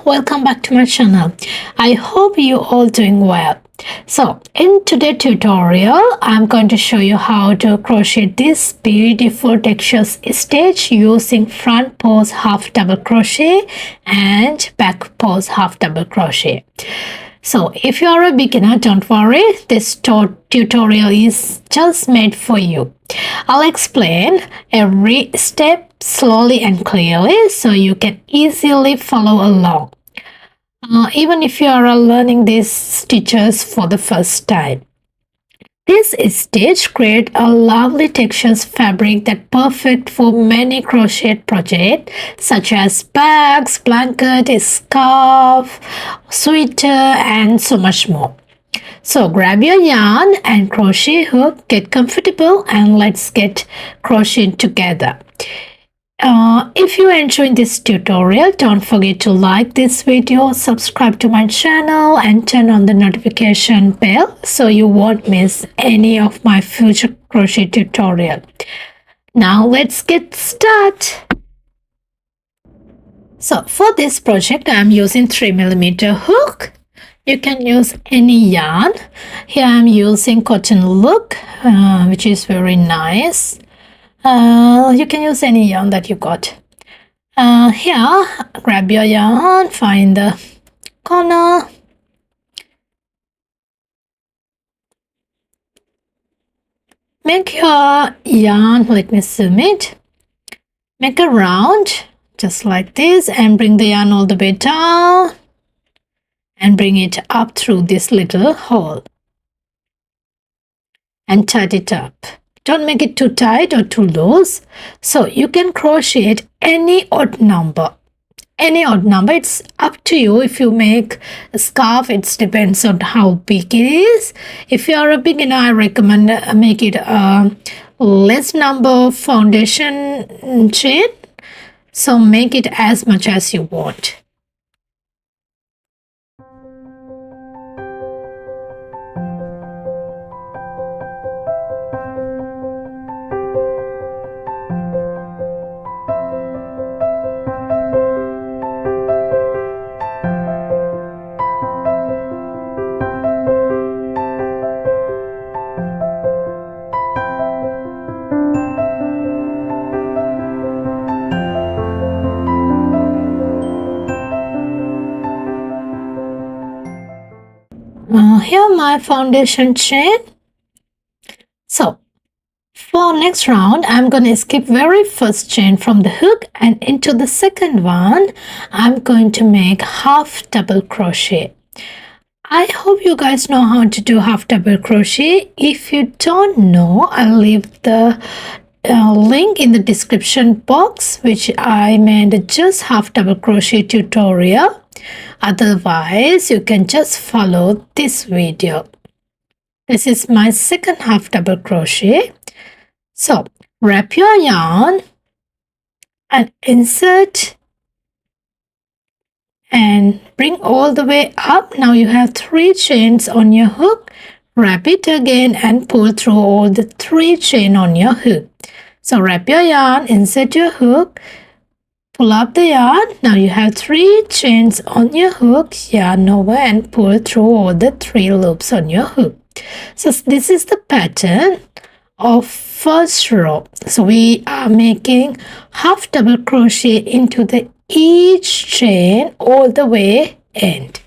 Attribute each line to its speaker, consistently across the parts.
Speaker 1: welcome back to my channel. I hope you all doing well. So in today's tutorial, I'm going to show you how to crochet this beautiful textures stitch using front post half double crochet and back post half double crochet. So if you are a beginner, don't worry, this tutorial is just made for you. I'll explain every step slowly and clearly so you can easily follow along. Even if you are learning these stitches for the first time. This stitch creates a lovely textures fabric that perfect for many crochet projects such as bags, blanket, scarf, sweater and so much more. So grab your yarn and crochet hook, get comfortable and let's get crocheting together. If you enjoyed this tutorial, don't forget to like this video, subscribe to my channel and turn on the notification bell so you won't miss any of my future crochet tutorial. Now let's get started. So for this project, I'm using 3mm hook. You can use any yarn. Here I'm using cotton look, which is very nice. You can use any yarn that you got. Here, grab your yarn, find the corner, make your yarn, let me zoom it, make a round just like this and bring the yarn all the way down and bring it up through this little hole and tight it up. Don't make it too tight or too loose. So you can crochet any odd number. Any odd number, it's up to you. If you make a scarf, it depends on how big it is. If you are a beginner, I recommend make it a less number foundation chain. So make it as much as you want. Here my foundation chain. So for next round, I'm going to skip very first chain from the hook and into the second one, I'm going to make half double crochet. I hope you guys know how to do half double crochet. If you don't know, I'll leave the link in the description box, which I made just half double crochet tutorial. Otherwise, you can just follow this video. This is my second half double crochet. So wrap your yarn and insert and bring all the way up. Now you have 3 chains on your hook. Wrap it again and pull through all the 3 chains on your hook. So wrap your yarn, insert your hook, pull up the yarn. Now you have 3 chains on your hook, yarn over and pull through all the 3 loops on your hook. So this is the pattern of first row. So we are making half double crochet into the each chain all the way end.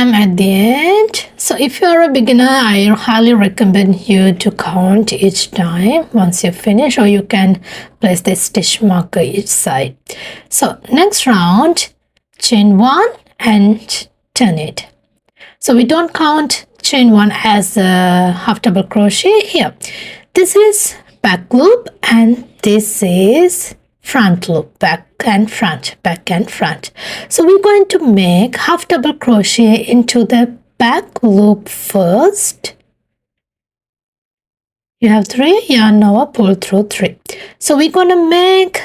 Speaker 1: I'm at the end. So if you are a beginner, I highly recommend you to count each time once you finish, or you can place the stitch marker each side. So next round, chain 1 and turn it. So we don't count chain 1 as a half double crochet here. This is back loop and this is front loop, back and front, back and front. So we're going to make half double crochet into the back loop first. You have 3 yarn over, pull through 3. So we're going to make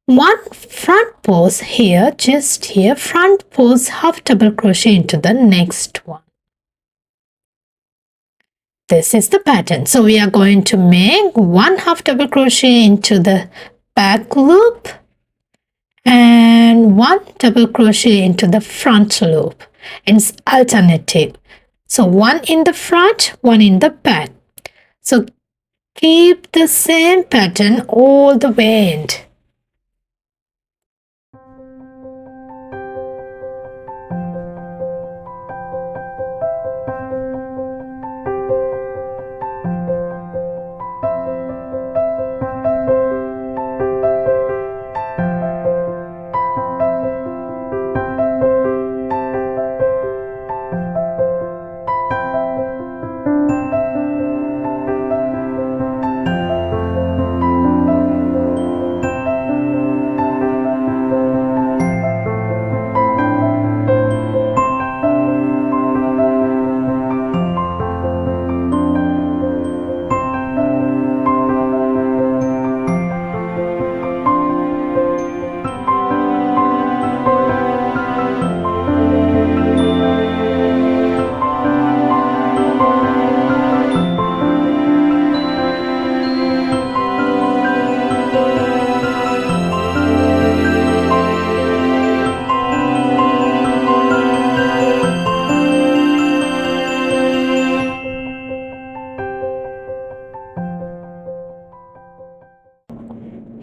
Speaker 1: one front pose here, just here, front pose half double crochet into the next one. This is the pattern. So we are going to make one half double crochet into the back loop and one double crochet into the front loop. It's alternative. So one in the front, one in the back. So keep the same pattern all the way end.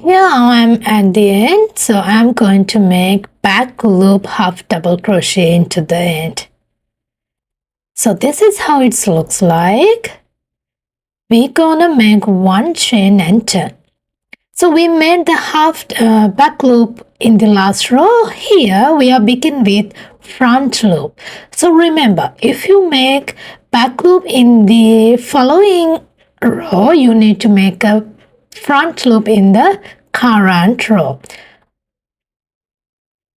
Speaker 1: Here I'm at the end, so I'm going to make back loop half double crochet into the end. So this is how it looks like. We're gonna make one chain and turn. So we made the half back loop in the last row. Here we are begin with front loop. So remember, if you make back loop in the following row, you need to make a front loop in the current row.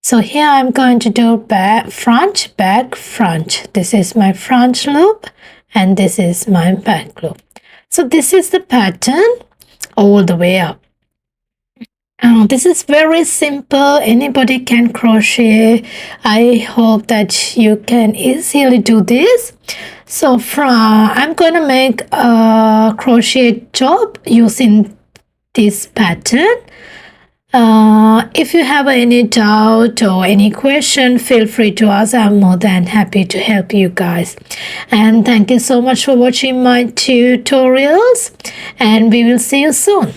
Speaker 1: So here I'm going to do back, front, front. This is my front loop and this is my back loop. So this is the pattern all the way up. This is very simple. Anybody can crochet. I hope that you can easily do this. So I'm going to make a crochet top using this pattern. If you have any doubt or any question, feel free to ask. I'm more than happy to help you guys. And thank you so much for watching my tutorials, and we will see you soon.